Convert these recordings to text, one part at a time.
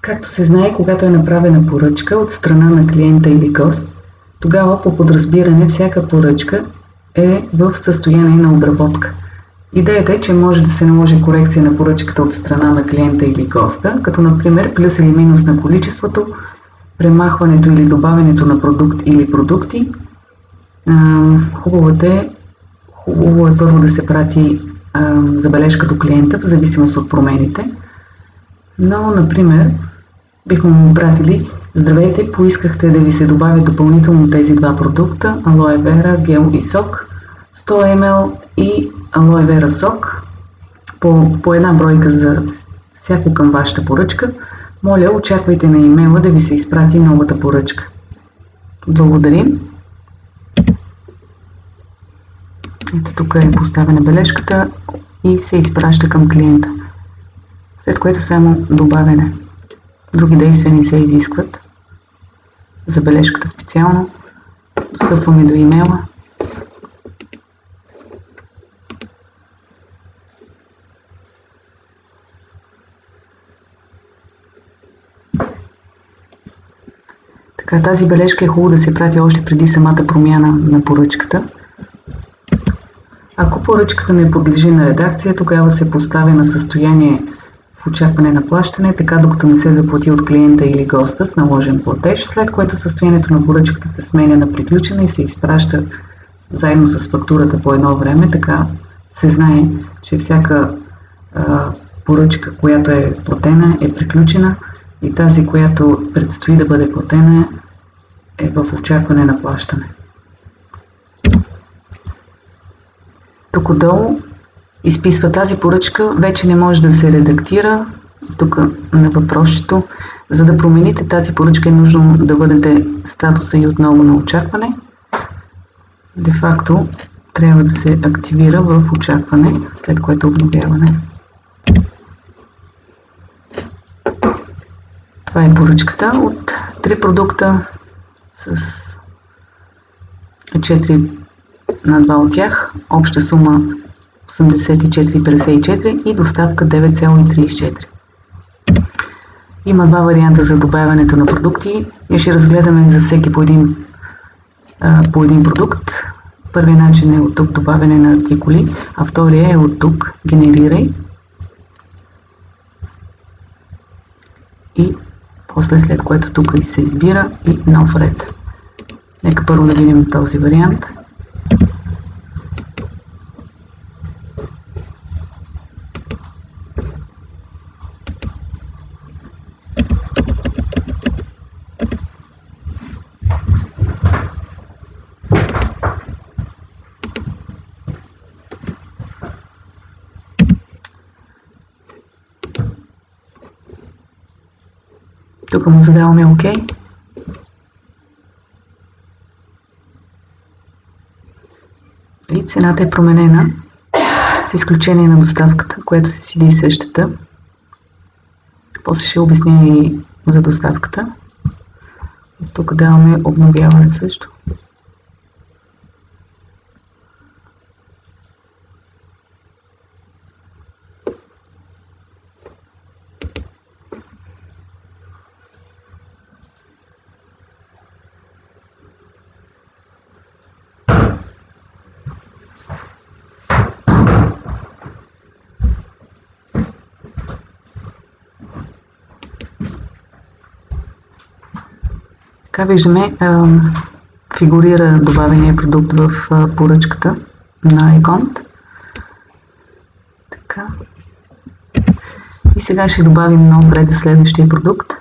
Както се знае, когато е направена поръчка от страна на клиента или гост, тогава по подразбиране всяка поръчка е в състояние на обработка. Идеята е, че може да се наложи корекция на поръчката от страна на клиента или госта, като например плюс или минус на количеството, премахването или добавянето на продукт или продукти. Хубаво е първо да се прати забележка до клиента в зависимост от промените. Но, например, бихме му пратили: здравейте, поискахте да ви се добавят допълнително тези два продукта, алоe вера, гел и сок, 100 ml и алоe вера сок, по една бройка за всяко към вашата поръчка. Моля, очаквайте на имейла да ви се изпрати новата поръчка. Благодарим. Ето тук е поставена бележката и се изпраща към клиента, след което само добавяне. Други действия не се изискват. За бележката специално достъпваме до имейла. Така, тази бележка е хубаво да се прати още преди самата промяна на поръчката. Ако поръчката не подлежи на редакция, тогава се поставя на състояние в очакване на плащане, така докато не се заплати от клиента или госта с наложен платеж, след което състоянието на поръчката се сменя на приключена и се изпраща заедно с фактурата по едно време. Така се знае, че всяка поръчка, която е платена, е приключена и тази, която предстои да бъде платена, е в очакване на плащане. Тук отдолу изписва: тази поръчка вече не може да се редактира. Тук на въпросчето: за да промените тази поръчка е нужно да бъдете статуса и отново на очакване. Де факто трябва да се активира в очакване, след което обновяване. Това е поръчката от 3 продукта с 4 на 2 от тях, обща сума 84,54 и доставка 9,34. Има два варианта за добавянето на продукти. Ние ще разгледаме за всеки по един продукт. Първият начин е от тук добавяне на артикули, а втория е от тук генерирай. И после, след което тук и се избира и нов ред. Нека първо да видим този вариант. Тук му задаваме ОК. И цената е променена, с изключение на доставката, която се седи същата. После ще обясня и за доставката. Тук даваме обновяване също. Така виждаме, фигурира добавения продукт в поръчката на Econt. Така. И сега ще добавим нов ред за следващия продукт.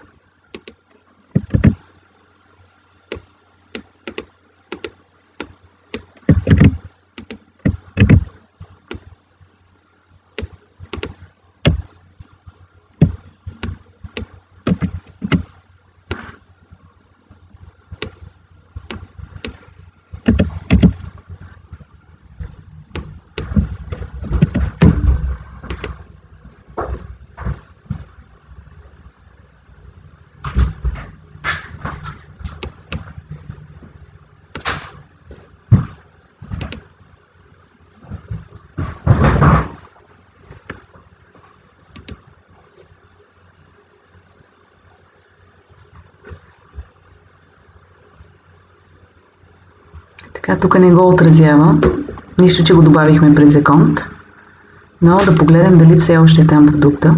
Така, тук не го отразява, нищо, че го добавихме през Еконт, но да погледнем дали все още е там продукта.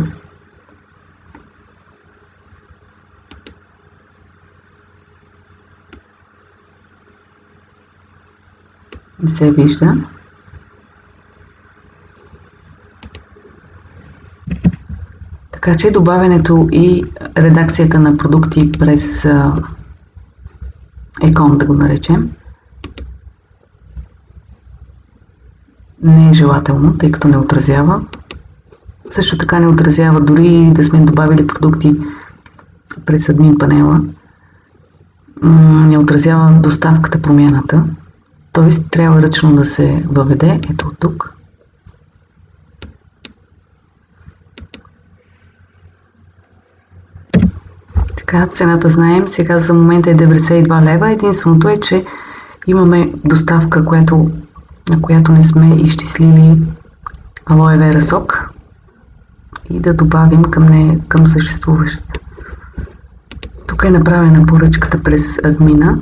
Не се вижда. Така че добавянето и редакцията на продукти през Екон, да го наречем, не е желателно, тъй като не отразява. Също така не отразява дори да сме добавили продукти през админ панела. Не отразява доставката, промяната. Т.е. трябва ръчно да се въведе. Ето от тук. Така, цената знаем. Сега за момента е 92 лева. Единственото е, че имаме доставка, на която не сме изчислили алоe вера сок и да добавим към съществуващата. Тук е направена поръчката през админа.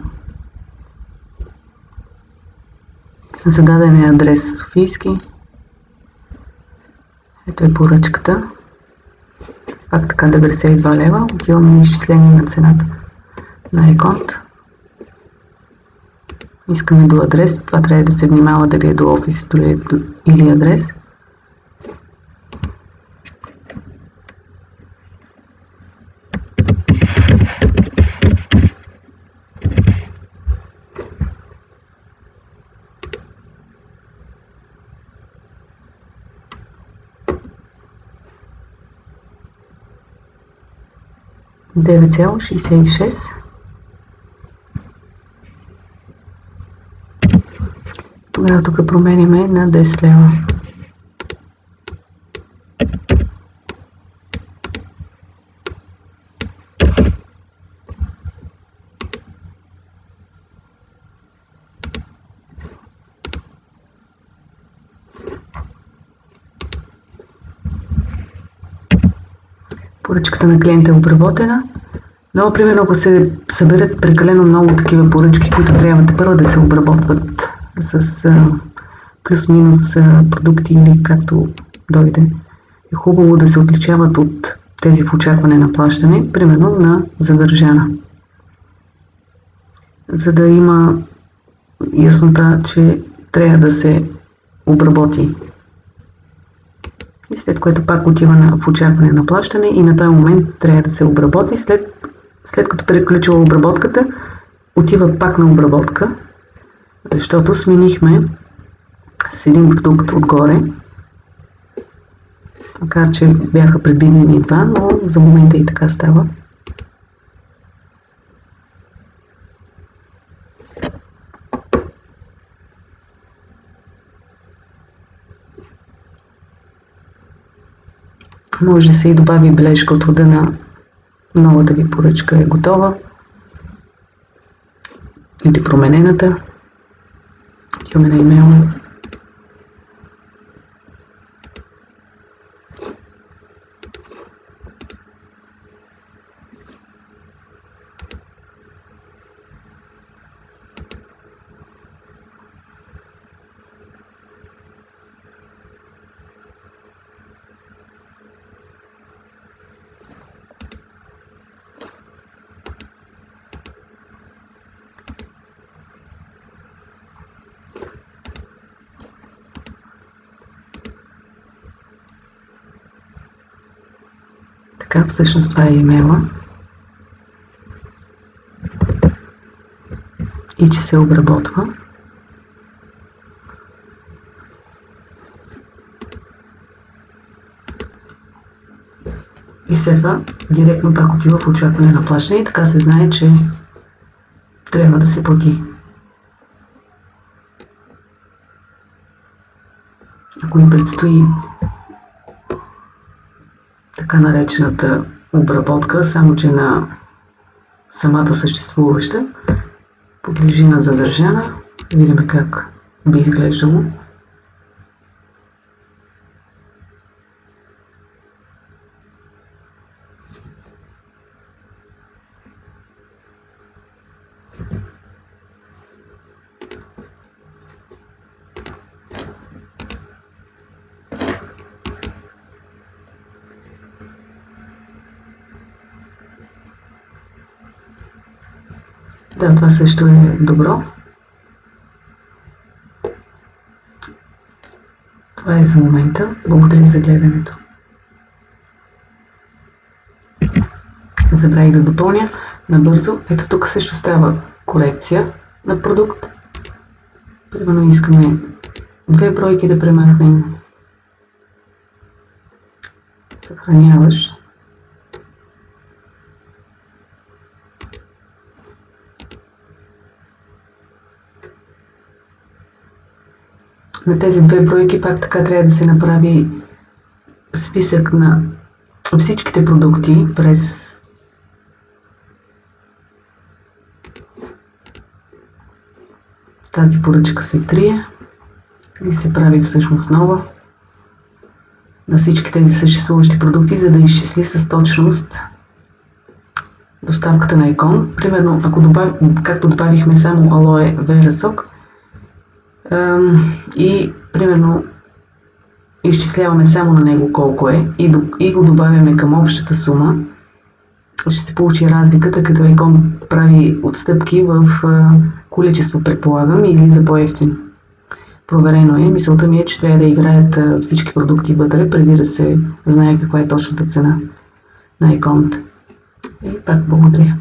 Зададен е адрес Софийски. Ето е поръчката. Пак така 92 лева. Отиваме изчисление на цената на Еконт. Искаме до адрес. Това трябва да се внимава дали е до офис или адрес. $9,66. Тогава тук променяме на 10 лева. Поръчката на клиента е обработена, но примерно ако се съберат прекалено много такива поръчки, които трябва първо да се обработват с плюс-минус продукти или както дойде, е хубаво да се отличават от тези в очакване на плащане, примерно на задържана. За да има яснота, че трябва да се обработи. И след което пак отива в очакване на плащане и на този момент трябва да се обработи. След като приключила обработката, отива пак на обработка, защото сменихме с един продукт отгоре, макар че бяха предвидени два, но за момента и така става. Може да се и добави бележка от рода на новата ви поръчка е готова или променената. Имаме на имейла. Така, всъщност това е имейла. И че се обработва. И след това директно пак отива в очакване на плащане и така се знае, че трябва да се плати. Ако им предстои така наречената обработка, само че на самата съществуваща, подлежи на задържана. Видим как би изглеждало. Да, това също е добро. Това е за момента. Благодаря за гледането. Забравих да допълня набързо. Ето тук също става корекция на продукт. Примерно искаме 2 бройки да премахнем. Съхраняваш. На тези 2 бройки пак така трябва да се направи списък на всичките продукти през тази поръчка се трие и се прави всъщност нова на всички тези съществуващи продукти, за да изчисли с точност доставката на икон. Примерно, както добавихме само алоe вера сок и примерно изчисляваме само на него колко е и го добавяме към общата сума, ще се получи разликата, като икон прави отстъпки в количество, предполагам, или за по-евтин. Проверено е. Мисълта ми е, че трябва да играят всички продукти вътре, преди да се знае каква е точната цена на иконата. И пак благодаря.